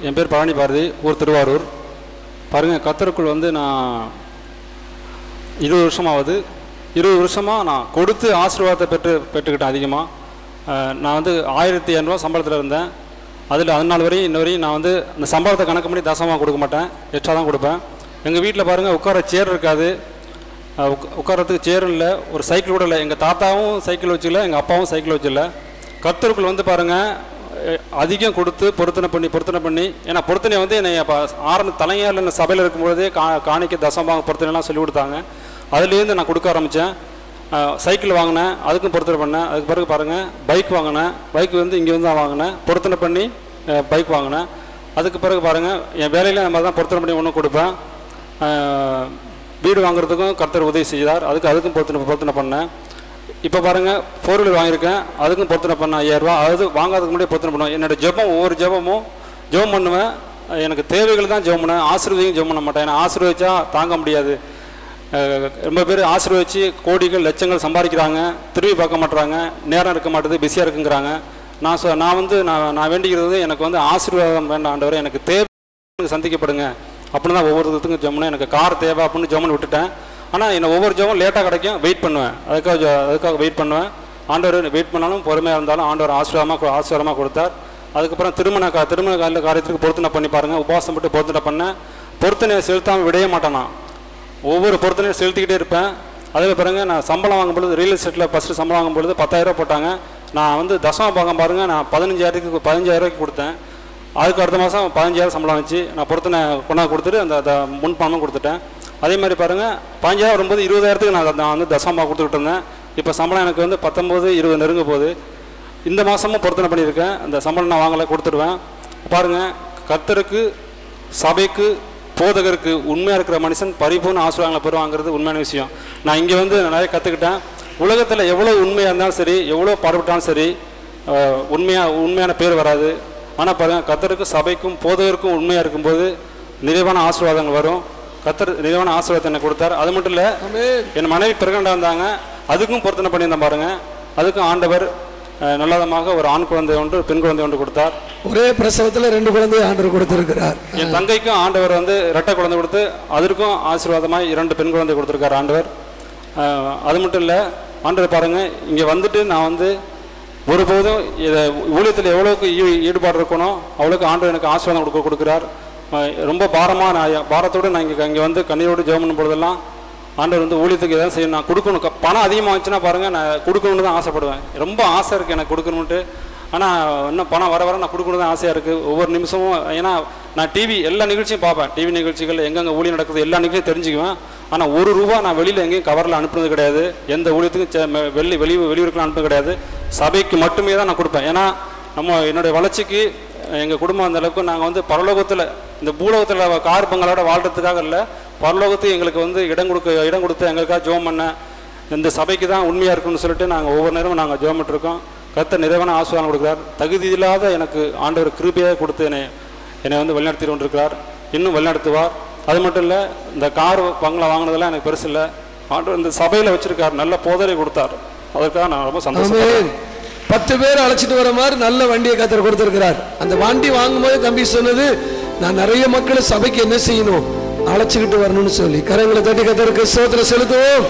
என் பேர் பழனி பாரதி, ஊர் திருவாரூர். பாருங்கள், கர்த்தருக்குள் வந்து நான் 20 வருஷமாவது. 20 வருஷமாக நான் கொடுத்து ஆசீர்வாதத்தை பெற்றுக்கிட்டேன். அதிகமாக நான் வந்து 1200 ரூபா சம்பளத்தில் இருந்தேன். அதில் 14 வரையும் இன்ன வரையும் நான் வந்து அந்த சம்பளத்தை கணக்கு பண்ணி தசமாக கொடுக்க மாட்டேன், எக்ஸ்ட்ரா தான் கொடுப்பேன். எங்கள் வீட்டில் பாருங்கள், உட்கார சேர் இருக்காது, உட்காரத்துக்கு சேரும் இல்லை, ஒரு சைக்கிள் கூட இல்லை. எங்கள் தாத்தாவும் சைக்கிள் வச்சுல, எங்கள் அப்பாவும் சைக்கிள் வச்சுல. கர்த்தருக்குள் வந்து பாருங்கள், அதிகம் கொடுத்து பொருத்தனை பண்ணி ஏன்னா பொருத்தனை வந்து என்னை அப்போ தலையால் என்ன சபையில் இருக்கும்போதே காணிக்க தசமாக பொருத்தனைலாம் சொல்லி கொடுத்தாங்க. அதுலேருந்து நான் கொடுக்க ஆரம்பித்தேன். சைக்கிள் வாங்கினேன், அதுக்கும் பொருத்தனை பண்ணேன். அதுக்கு பிறகு பாருங்கள், பைக் வாங்கினேன். பைக் வந்து இங்கே வந்து தான் வாங்கினேன், பொருத்தனை பண்ணி பைக் வாங்கினேன். அதுக்கு பிறகு பாருங்கள், என் வேலையில் அந்த மாதிரி தான் பொருத்தனை பண்ணி ஒன்று கொடுப்பேன். வீடு வாங்குறதுக்கும் கர்த்தர் உதவி செய்தார், அதுக்கும் பொருத்தனை பண்ணேன். இப்போ பாருங்கள், 4 வீலர் வாங்கியிருக்கேன், அதுக்கும் பொருத்தனை பண்ணேன் 5000 ரூபா. அது வாங்காததுக்கு முன்னாடியே பொருத்தனை பண்ணுவேன். என்னோடய ஜெபம், ஒவ்வொரு ஜெபமும் ஜெபம் பண்ணுவேன். எனக்கு தேவைகள் தான் ஜெபம் பண்ணுவேன், ஆசீர்வதியும் ஜெபம் பண்ண மாட்டேன். ஏன்னா ஆசீர்வதிச்சா தாங்க முடியாது. ரொம்ப பேர் ஆசீர்வதிச்சு கோடிகள் லட்சங்கள் சம்பாதிக்கிறாங்க, திரும்பி பார்க்க மாட்டுறாங்க, நேரம் இருக்க மாட்டேது, பிஸியாக இருக்குங்கிறாங்க. நான் வந்து நான் வேண்டிக்கிறது, எனக்கு வந்து ஆசீர்வாதம் வேண்டாம் ஆண்டவரே, எனக்கு தேவை சந்திக்கப்படுங்க அப்படின்னு தான் ஒவ்வொருத்துக்கும் ஜெபம். எனக்கு கார் தேவை அப்படின்னு ஜெபம் விட்டுட்டேன். ஆனால் என்ன ஒவ்வொரு ஜெபம் லேட்டாக கிடைக்கும், வெயிட் பண்ணுவேன். அதுக்காக வெயிட் பண்ணுவேன். ஆண்டவர் வெயிட் பண்ணாலும் பொறுமையாக இருந்தாலும் ஆண்டவர் ஆசீர்வாதமாக கொடுத்தார். அதுக்கப்புறம் திருமண காரியத்துக்கு பொருத்தனை பண்ணி பாருங்கள், உபவாசம் போட்டு பொருத்தனை பண்ணேன். பொருத்தனையை செலுத்தாமல் விடவே மாட்டேன். நான் ஒவ்வொரு பொருத்தனையும் செலுத்திக்கிட்டே இருப்பேன். அதில் பிறகு நான் சம்பளம் வாங்கும்பொழுது, ரியல் எஸ்டேட்டில் ஃபஸ்ட்டு சம்பளம் வாங்கும்பொழுது 10,000 ரூபா போட்டாங்க. நான் வந்து தசம பாகம் பாருங்கள், நான் 15,000 ரூபாய்க்கு கொடுத்தேன். அதுக்கு அடுத்த மாதம் 15,000 சம்பளம் வச்சு நான் பொருத்தனை கொண்டாந்து கொடுத்துட்டு அந்த முன்பணமும் கொடுத்துட்டேன். அதே மாதிரி பாருங்கள், 15,000 வரும்போது 20,000க்கு நான் வந்து தசமாக கொடுத்துக்கிட்டு இருந்தேன். இப்போ சம்பளம் எனக்கு வந்து 19-20 நெருங்க போகுது. இந்த மாதமும் பொருத்தனை பண்ணியிருக்கேன். அந்த சம்பளம் நான் வாங்கலை, கொடுத்துடுவேன். பாருங்கள், கர்த்தருக்கு, சபைக்கு, போதகருக்கு உண்மையாக இருக்கிற மனுஷன் பரிபூர்ண ஆசீர்வாதங்களை பெறுவாங்கிறது உண்மையான விஷயம். நான் இங்கே வந்து நிறைய கற்றுக்கிட்டேன். உலகத்தில் எவ்வளோ உண்மையாக இருந்தாலும் சரி, எவ்வளோ பாடுபட்டாலும் சரி, உண்மையான பேர் வராது. ஆனால் பாருங்கள், கர்த்தருக்கும் சபைக்கும் போதகருக்கும் உண்மையாக இருக்கும்போது நிறைவான ஆசீர்வாதங்கள் வரும். கர்த்தர் நிறைவான ஆசீர்வாதத்தை எனக்கு கொடுத்தார். அது மட்டும் இல்லை, என் மனைவி பிறகண்டா இருந்தாங்க, அதுக்கும் பொருத்தனை பண்ணியிருந்தேன் பாருங்கள். அதுக்கும் ஆண்டவர் நல்லதமாக ஒரு ஆண் குழந்தை ஒன்று, பெண் குழந்தை ஒன்று கொடுத்தார். ஒரே பிரசவத்தில் 2 குழந்தையை ஆண்டவர் கொடுத்திருக்கிறார். என் தங்கைக்கும் ஆண்டவர் வந்து இரட்டை குழந்தை கொடுத்து, அதற்கும் ஆசீர்வாதமாக 2 பெண் குழந்தை கொடுத்துருக்கார் ஆண்டவர். அது மட்டும் இல்லை, ஆண்டவர் பாருங்கள், இங்கே வந்துட்டு நான் வந்து ஒருபோதும் இதை ஊழியத்தில் எவ்வளோக்கு ஈடுபாடு இருக்கணும் அவ்வளோக்கு ஆண்டவர் எனக்கு ஆசீர்வாதம் கொடுக்குறார். ரொம்ப பாரத்தோடு நான் இங்கே வந்து கண்ணீரோடு ஜெபம் பண்ணும் பொழுதெல்லாம் ஆண்டவர் வந்து ஊழியத்துக்கு எதாவது செய்யணும், நான் கொடுக்கணும். பணம் அதிகமாக வந்துச்சுன்னா பாருங்கள், நான் கொடுக்கணுன்னு தான் ஆசைப்படுவேன். ரொம்ப ஆசை இருக்குது எனக்கு கொடுக்கணுன்ட்டு. ஆனால் இன்னும் பணம் வர நான் கொடுக்கணும் தான் ஆசையாக இருக்குது ஒவ்வொரு நிமிஷமும். ஏன்னா நான் எல்லா நிகழ்ச்சியும் பார்ப்பேன், டிவி நிகழ்ச்சிகள் எங்கெங்கே ஊழியம் நடக்குது எல்லா நிகழ்ச்சியும் தெரிஞ்சுக்குவேன். ஆனால் 1 ரூபா நான் வெளியில் எங்கேயும் கவரில் அனுப்புனது கிடையாது, எந்த ஊழியத்துக்கும் வெளியூருக்குலாம் அனுப்புறது கிடையாது. சபைக்கு மட்டுமே தான் நான் கொடுப்பேன். ஏன்னா என்னுடைய வளர்ச்சிக்கு எங்கள் குடும்பம் அந்த அளவுக்கு நாங்கள் வந்து பரலோகத்தில், இந்த பூலோகத்தில் கார் பங்களோட வாழ்கிறதுக்காக இல்லை, பரலோகத்துக்கு எங்களுக்கு வந்து இடம் கொடுத்து எங்களுக்காக ஜெபம் பண்ண இந்த சபைக்கு தான் உண்மையாக இருக்குன்னு சொல்லிட்டு நாங்கள் ஒவ்வொரு நேரமும் நாங்கள் ஜெபம் பண்ணிட்டுருக்கோம். கர்த்தர் நிறைவான ஆசீர்வாதம் கொடுக்குறார். தகுதி இல்லாத எனக்கு ஆண்டவர் கிருபையாக கொடுத்து என்னை வந்து வழிநடத்தி கொண்டிருக்கிறார், இன்னும் வழிநடத்துவார். அது மட்டும் இல்லை, இந்த கார் பங்களா வாங்கினதெல்லாம் எனக்கு பெருசு இல்லை, ஆண்டவர் இந்த சபையில் வச்சுருக்கார், நல்ல போதனை கொடுத்தார். அதற்காக நான் ரொம்ப சந்தோஷம். 10 பேர் அழைச்சிட்டு வர மாதிரி நல்ல வண்டியை கர்த்தர் கொடுத்திருக்கிறார். அந்த வண்டி வாங்கும்போது தம்பி சொன்னது, நான் நிறைய மக்களை சபைக்கு என்ன செய்யணும், அழைச்சிக்கிட்டு வரணும்னு சொல்லி. கரங்களை தட்டி கர்த்தருக்கு ஸ்தோத்திரம் செலுத்துவோம்.